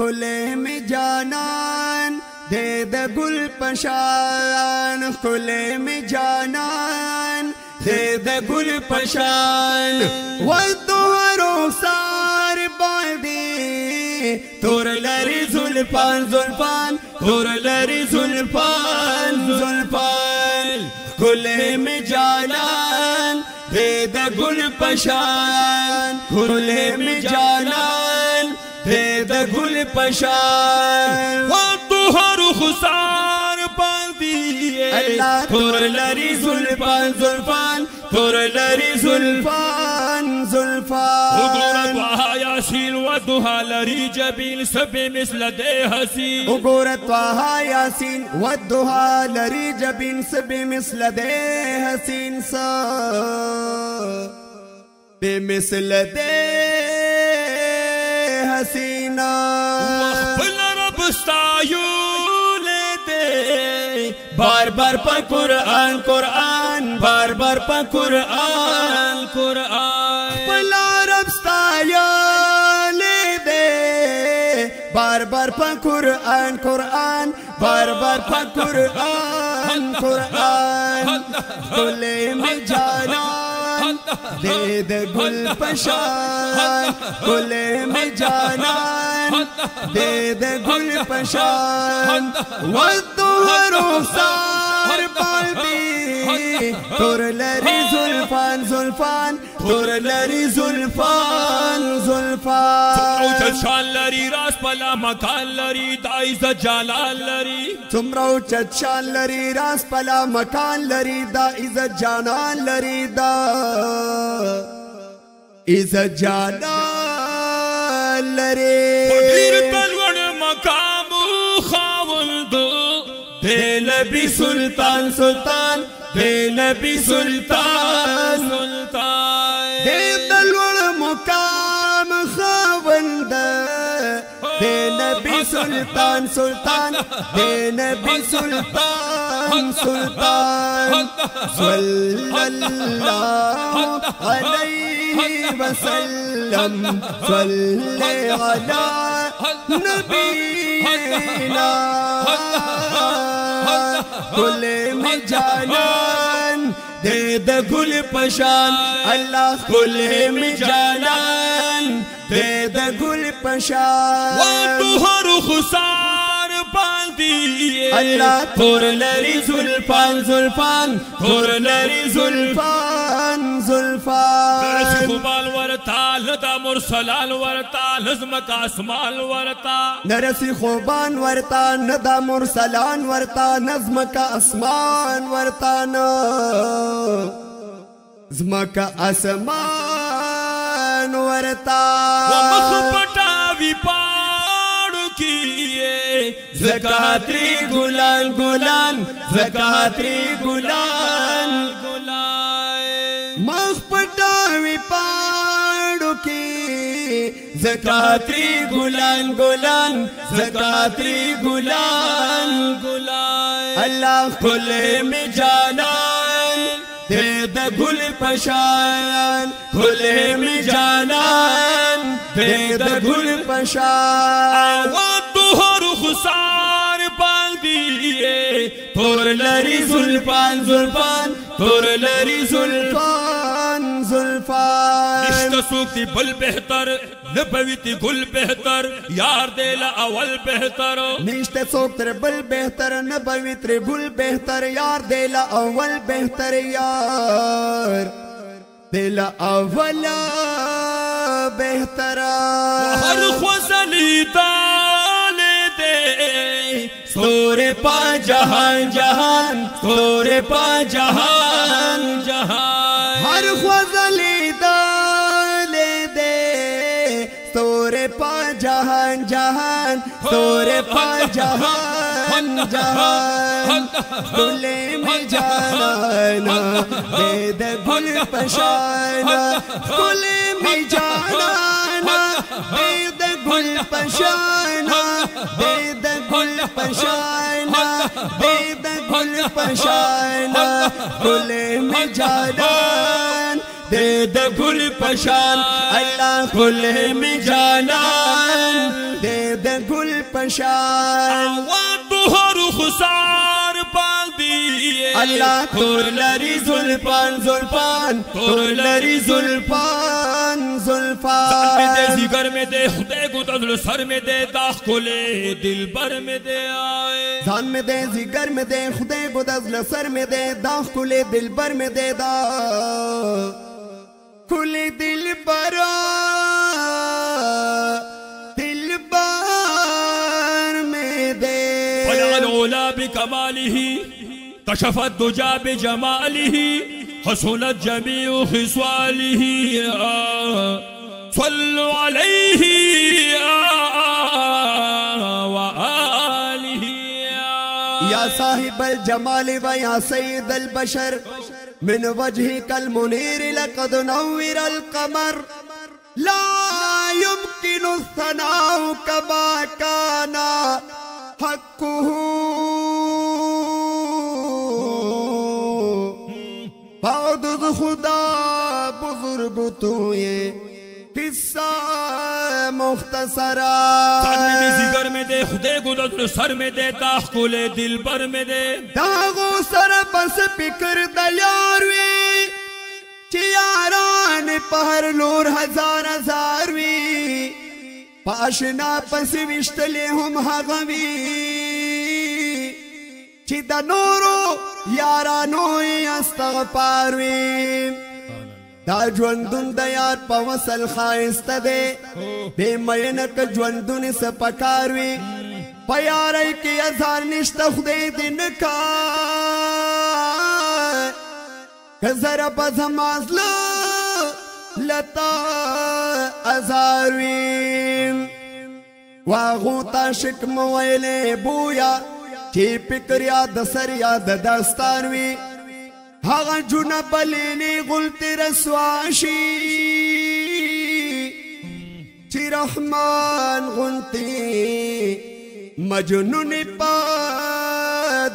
खुले में जानन दे द गुल पशान, खुले में जानन दे द गुल पशान। वद्दुहरो सार बांधे तोर लरी जुल्फान जुल्फान, तोर लरी जुल्फान जुल्फान। खुले में जानन दे द गुल पशान, खुले में जानन दे द गुल पशान। वद्दुहरो खुसार बांधी तोर लरी जुल्फान जुल्फान, तोर लरी जुल्फान जुल्फान। यासीन वद्दुहा लरी जबीन सबे मिसल दे हसीन। उगोरत वाहा यासीन वद्दुहा लरी जबीन सबे मिसल दे हसीन सा बेमिसल दे हसीना। बार बार पढ़ कुरान कुरान, बार बार पढ़ कुरान कुरान। पला रब्स्ताया ले दे बार बार पढ़ कुरान कुरान, बार बार पढ़ कुरान कुरान। खुले में जानन दे द गुल पशान, खुले में जानन दे द गुल पशान। वद्दुहरो सार बांधी तोर लरी जुल्फान जुल्फान, तोर लरी जुल्फान जुल्फान। शान लरी रास पला मकान लरी दा इज्जत जालाल लरी। तुमरा उच्चत शान लरी रास पला मकान लरी दा इज्जत जालाल लरी दा इज्जत जालाल लरी। दे नबी सुल्तान सुल्तान, दे नबी सुल्तान सुल्तान। दे दलवड़ मुकाम खावंद दे नबी सुल्तान सुल्तान, दे नबी सुल्तान सुल्तान। सल्लल्लाहु अलैहि वसल्लम, सल्ले अला नबीना। खुले में जानन दे द गुल पशान, अल्लाह खुले में जानन दे द गुल पशान। वद्दुहरो खुसार बांधी अल्लाह तोर लरी जुल्फान जुल्फान, तोर लरी जुल्फान जुल्फान। खुबाल वरता लदा मुरसलाल वरता नज़्म का अस्माल वरता। नरसी खुबान वरता नदा मुरसलान वरता, नज़्म का आसमान वरता नज़्म का आसमान वरता। मखपटावी पाड़ू किए ज़कात्री गुलान गुलान, ज़कात्री गुलान गुलान। मखपटावी पाड़ू की ज़कात्री गुलान गुलान, ज़कात्री गुलान गुलान। अल्लाह खुले में जानन दे द गुल पशान, खुले में जानन दे द गुल पशान। वद्दुहरो खुसार बांधी तोर लरी जुल्फान जुल्फान, तोर लरी जुल्फान जुल्फान। निश्त सूक्ति बुल बेहतर नबवीती गुल बेहतर, यार देला अवल बेहतर। निश्त सूक्ति बुल बेहतर नबवीती गुल बेहतर, यार देला अवल बेहतर। यार देला अवल बेहतर। हर ख्वज़ली दाले दे सोरे पा जहान जहान, सोरे पा जहान जहान। हर ख्वज़ली दाले दे सोरे पा जहान जहान, सोरे पा जहान जहान। खुले में जाना दे द गुल पशाना, खुले में जाना दे द गुल पशाना, दे द गुल पशाना, दे द गुल पशाना। खुले में जाना दे द गुल पशान, अल्लाह खुले में जाना दे द गुल پشان دوهر خسار باندی الله تور لری زلفان زلفان تور لری زلفان زلفان میں دے زگر میں دے خدے کو تدل سر میں دے داخ کھولے دل بر میں دے آئے ځان میں دے زگر میں دے خدے کو دزل سر میں دے داخ کھولے دل بر میں دے دا کھولے دل برا دل بر میں دے طلع العلا بکماله کشف الدجا بجماله حسنت جميع خصاله صلوا عليه وآله یا صاحب الجمال و یا سید البشر من وجهك المنير لقد نور القمر لا يمكن الثناء كما كان حقه بعدد خدا بزرگ تو یہ قصہ مختصرا سر میں دے زگر میں دے خدے کو دل سر میں دے داخ کھولے دل بر میں دے داغو سر بس پکر دیاروی چی یاران پہر لور ہزار ہزاروی پاشنا پس وشتلے ہم حغوی چی دا نورو یارانوی استغفاروی دا جوندون دا یار پا وصل خائست دے بے مینک جوندون سپکاروی پا یاری کی ازار نشتا خدے دن کا کزر بزماز لتا ازاروی واغوتا شکم ویلے بویا چی پکر یاد سر یاد داستانوی هاغا جونا بلیلی غلطی رسواشی چی رحمان غلطی مجنون پا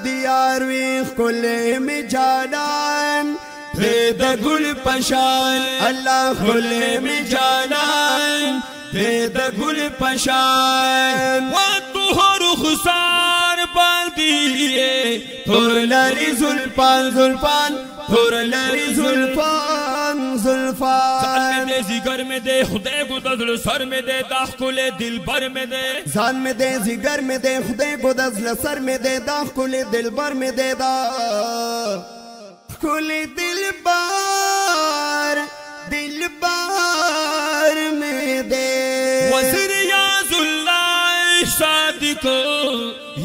دیاروی خلے میں جانان دید گل پشان اللہ خلے میں جانان دید گل پشان دوهر خسار باندی تور لری زلفان زلفان تور لری زلفان زلفان میں دے زگر میں دے خدے کو دل سر میں دے داخ کھولے دل بر میں دے ځان میں دے زگر میں دے خدے کو دزل سر میں دے داخ کھولے دل بر میں دے دا کھولے دل بار میں دے وزیر یاز اللہ صادق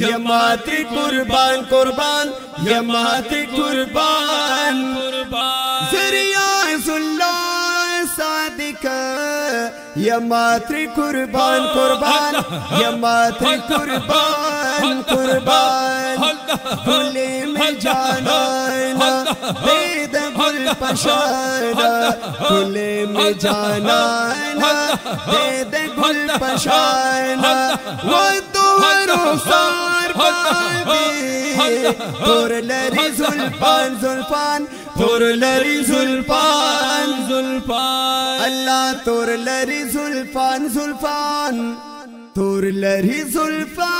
یماتی قربان قربان یماتی قربان قربان ذریعہ اللہ صادق یماتی قربان قربان یماتی قربان قربان گلے میں جانانا دید گل پشانا گلے میں جانانا دید گل پشانا رخسار باندی تور لری زلفان زلفان تور لری زلفان زلفان اللہ تور لری زلفان زلفان تور لری زلفان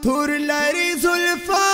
تور لری زلفان